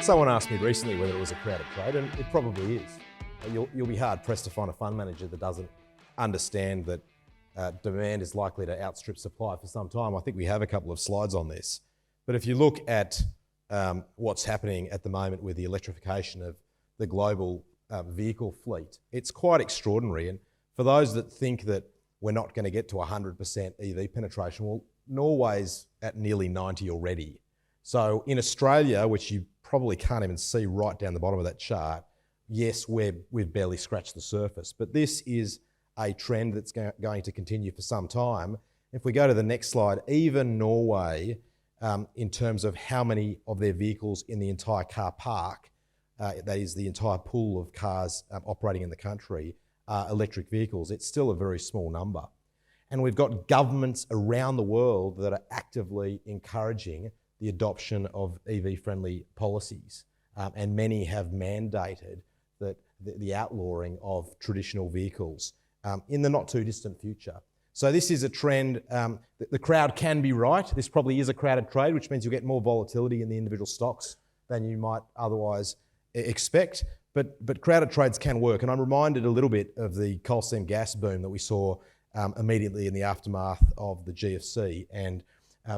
Someone asked me recently whether it was a crowded trade, and it probably is. You'll be hard pressed to find a fund manager that doesn't understand that demand is likely to outstrip supply for some time. I think we have a couple of slides on this. But if you look at what's happening at the moment with the electrification of the global vehicle fleet, it's quite extraordinary. And for those that think that we're not going to get to 100% EV penetration, well, Norway's at nearly 90 already. So in Australia, which you probably can't even see right down the bottom of that chart, yes, we've barely scratched the surface. But this is a trend that's going to continue for some time. If we go to the next slide, even Norway, in terms of how many of their vehicles in the entire car park, that is the entire pool of cars operating in the country, are electric vehicles, it's still a very small number. And we've got governments around the world that are actively encouraging the adoption of EV-friendly policies. And many have mandated that the outlawing of traditional vehicles in the not too distant future. So this is a trend. The crowd can be right. This probably is a crowded trade, which means you'll get more volatility in the individual stocks than you might otherwise expect. But crowded trades can work. And I'm reminded a little bit of the coal seam gas boom that we saw immediately in the aftermath of the GFC. And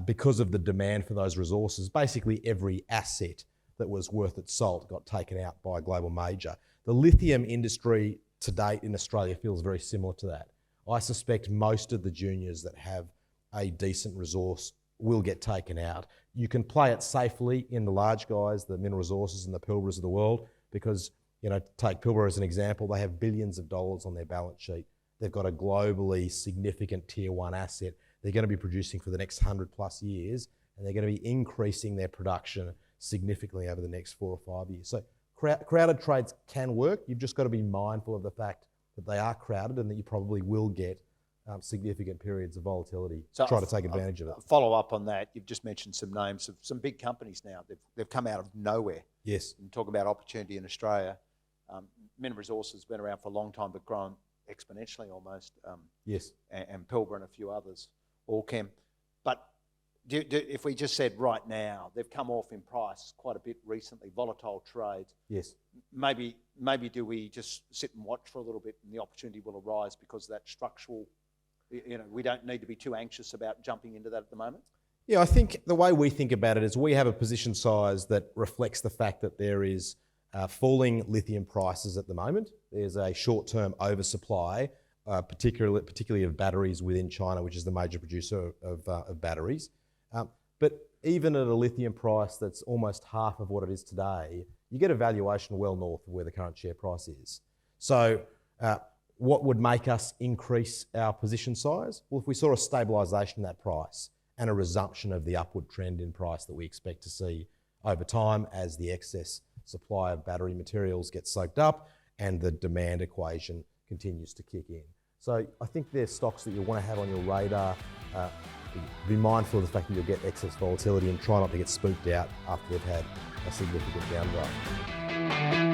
because of the demand for those resources, basically every asset that was worth its salt got taken out by a global major. The lithium industry to date in Australia feels very similar to that. I suspect most of the juniors that have a decent resource will get taken out. You can play it safely in the large guys, the Mineral Resources and the Pilbaras of the world, because, take Pilbara as an example, they have billions of dollars on their balance sheet. They've got a globally significant tier one asset. They're going to be producing for the next 100 plus years, and they're going to be increasing their production significantly over the next 4 or 5 years. So crowded trades can work. You've just got to be mindful of the fact that they are crowded and that you probably will get significant periods of volatility. So try to take advantage of it. Follow up on that. You've just mentioned some names of some big companies now. They've come out of nowhere. Yes. And talk about opportunity in Australia. Mineral Resources has been around for a long time, but grown exponentially almost. Yes. And Pilbara and a few others, Allchem. But if we just said right now, they've come off in price quite a bit recently, volatile trades. Yes. Maybe do we just sit and watch for a little bit and the opportunity will arise because of that structural, we don't need to be too anxious about jumping into that at the moment? Yeah, I think the way we think about it is we have a position size that reflects the fact that there is falling lithium prices at the moment. There's a short-term oversupply, particularly of batteries within China, which is the major producer of batteries. But even at a lithium price that's almost half of what it is today, you get a valuation well north of where the current share price is. So what would make us increase our position size? Well, if we saw a stabilisation in that price and a resumption of the upward trend in price that we expect to see over time as the excess supply of battery materials gets soaked up and the demand equation continues to kick in. So I think there's stocks that you want to have on your radar. Be mindful of the fact that you'll get excess volatility and try not to get spooked out after they've had a significant downgrade.